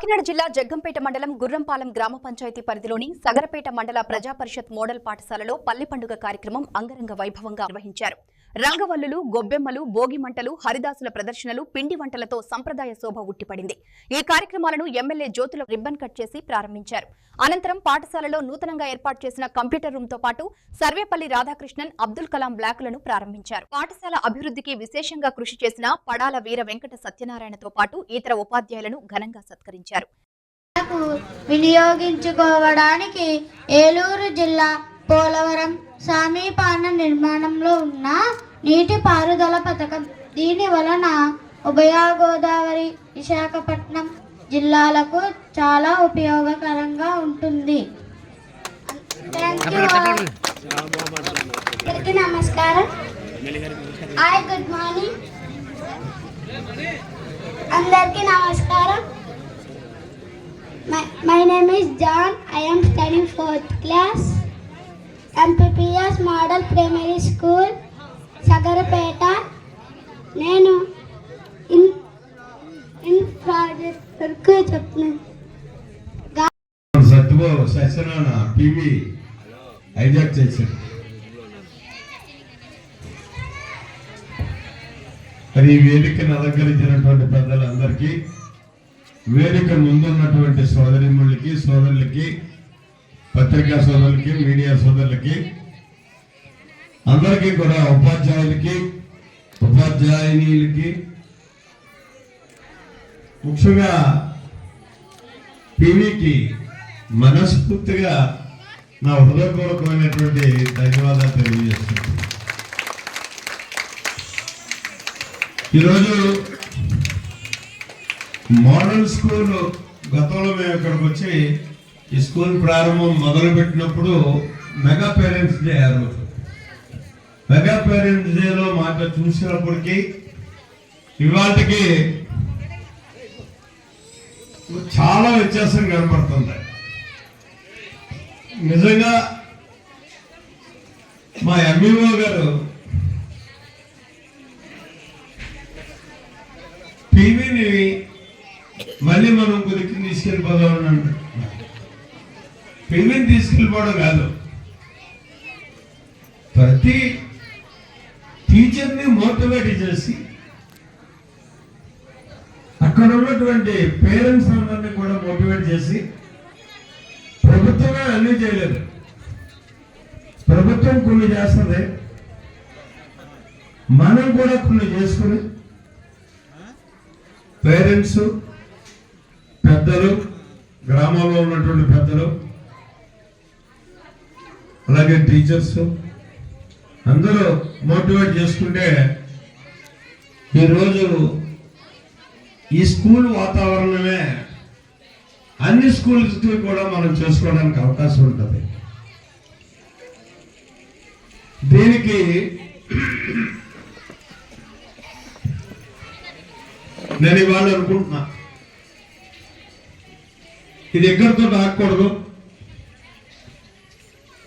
కాకినాడ జిల్లా జగ్గంపేట మండలం గుర్రంపాలెం గ్రామ పంచాయతీ పరిధిలోని సగరపేట మండల ప్రజా పరిషత్ మోడల్ పాఠశాలలో పల్లె పండుగ కార్యక్రమం అంగరంగ వైభవంగా నిర్వహించారు. రంగవల్లులు, గొబ్బెమ్మలు, భోగి మంటలు, హరిదాసుల ప్రదర్శనలు, పిండి వంటలతో సంప్రదాయ శోభ ఉట్టిపడింది. ఈ కార్యక్రమాలను ఎమ్మెల్యే జ్యోతుల రిబ్బన్ కట్ చేసి ప్రారంభించారు. అనంతరం పాఠశాలలో నూతనంగా ఏర్పాటు చేసిన కంప్యూటర్ రూమ్ తో పాటు సర్వేపల్లి రాధాకృష్ణన్, అబ్దుల్ కలాం బ్లాకులను ప్రారంభించారు. పాఠశాల అభివృద్ధికి విశేషంగా కృషి చేసిన పడాల వీర వెంకట సత్యనారాయణతో పాటు ఇతర ఉపాధ్యాయులను ఘనంగా సత్కరించారు. వినియోగించుకోవడానికి ఏలూరు జిల్లా పోలవరం సమీపాన నిర్మాణంలో ఉన్న నీటిపారుదల పథకం. దీని వలన ఉభయ గోదావరి, విశాఖపట్నం జిల్లాలకు చాలా ఉపయోగకరంగా ఉంటుంది. అందరికీ నమస్కారం. Hi, good morning. అందరికీ నమస్కారం. My name is John. I am studying 4th class. MPPS Model Primary School, Sagarapeta. నేను ఇన్ ప్రాజెక్ట్ వర్క్ చెప్తున్నాను. సత్యనారాయణ టీవీ హైజాక్ చేశారు. మరి ఈ వేదికను అలంకరించినటువంటి పెద్దలందరికీ, వేదిక ముందున్నటువంటి సోదరిములకి, సోదరులకి, పత్రికా సోదరులకి, మీడియా సోదరులకి, అందరికీ కూడా ఉపాధ్యాయులకి, ఉపాధ్యాయునికి, ముఖ్యంగా టీవీకి మనస్ఫూర్తిగా నా హృదయపూర్వకమైనటువంటి ధన్యవాదాలు తెలియజేస్తున్నాను. ఈరోజు మోడల్ స్కూల్ గతంలో మేము ఇక్కడికి వచ్చి ఈ స్కూల్ ప్రారంభం మొదలుపెట్టినప్పుడు మెగా పేరెంట్స్ డే, ఆ రోజు మెగా పేరెంట్స్ డేలో మాట చూసినప్పటికీ ఇవాటికి చాలా వ్యత్యాసం కనపడుతుంది. నిజంగా మా ఎంఈఓ గారు టీవీని మళ్ళీ మనం కొరికి తీసుకెళ్ళిపోదాం అన్నాడు. టీవీని తీసుకెళ్ళిపోవడం కాదు, ప్రతి టీచర్ని మోటివేట్ చేసి అక్కడ ఉన్నటువంటి పేరెంట్స్ అందరినీ కూడా మోటివేట్ చేసి, ప్రభుత్వమే అన్నీ చేయలేదు, ప్రభుత్వం కొన్ని చేస్తుంది, మనం కూడా కొన్ని చేసుకుని పేరెంట్స్, పెద్దలు, గ్రామంలో ఉన్నటువంటి పెద్దలు, అలాగే టీచర్స్ అందరూ మోటివేట్ చేసుకుంటే ఈరోజు ఈ స్కూల్ వాతావరణమే అన్ని స్కూల్స్కి కూడా మనం చేసుకోవడానికి అవకాశం ఉంటుంది. దీనికి నేను ఇవాళ అనుకుంటున్నా, ఇది ఎక్కడితో రాకూడదు.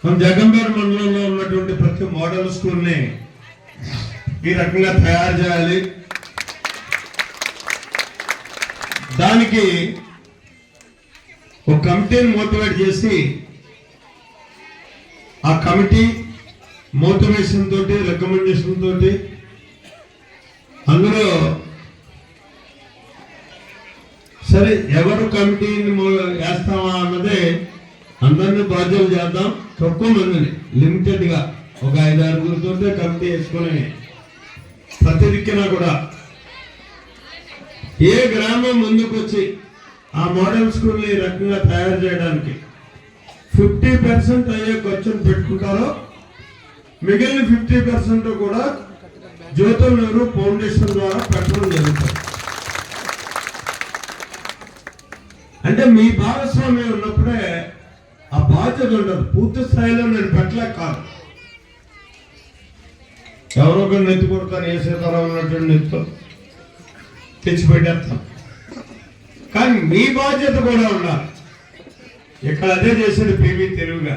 మన జగ్గంపేట మండలంలో ఉన్నటువంటి ప్రతి మోడల్ స్కూల్ని ఈ రకంగా తయారు చేయాలి. దానికి ఒక కమిటీని మోటివేట్ చేసి, ఆ కమిటీ మోటివేషన్ తోటి, రికమెండేషన్ తోటి, అందులో సరే ఎవరు కమిటీని వేస్తామా అన్నదే, అందరినీ బాధ్యతలు చేద్దాం, తక్కువ మందిని లిమిటెడ్ గా ఒక 5-6 కమిటీ వేసుకొని ప్రతి దిక్కున కూడా ఏ గ్రామం ముందుకు వచ్చి ఆ మోడల్ స్కూల్ని ఈ రకంగా తయారు చేయడానికి 50% అయ్యే ఖర్చును పెట్టుకుంటారో, మిగిలిన 50% కూడా జ్యోతుల నెహ్రూ ఫౌండేషన్ ద్వారా పెట్టడం జరుగుతుంది. అంటే మీ భాగస్వామ్యం ఉన్నప్పుడే ఆ బాధ్యత ఉండదు. పూర్తి స్థాయిలో నేను పెట్టలేక కాదు, ఎవరో ఒకరు నెత్తి కొడతాను, ఏ సీతారాం ఉన్నటువంటి నెత్తితో తెచ్చిపెట్టేస్తాం. కానీ మీ బాధ్యత కూడా ఉండాలి. ఇక్కడ అదే చేసేది పివి తెలుగుగా.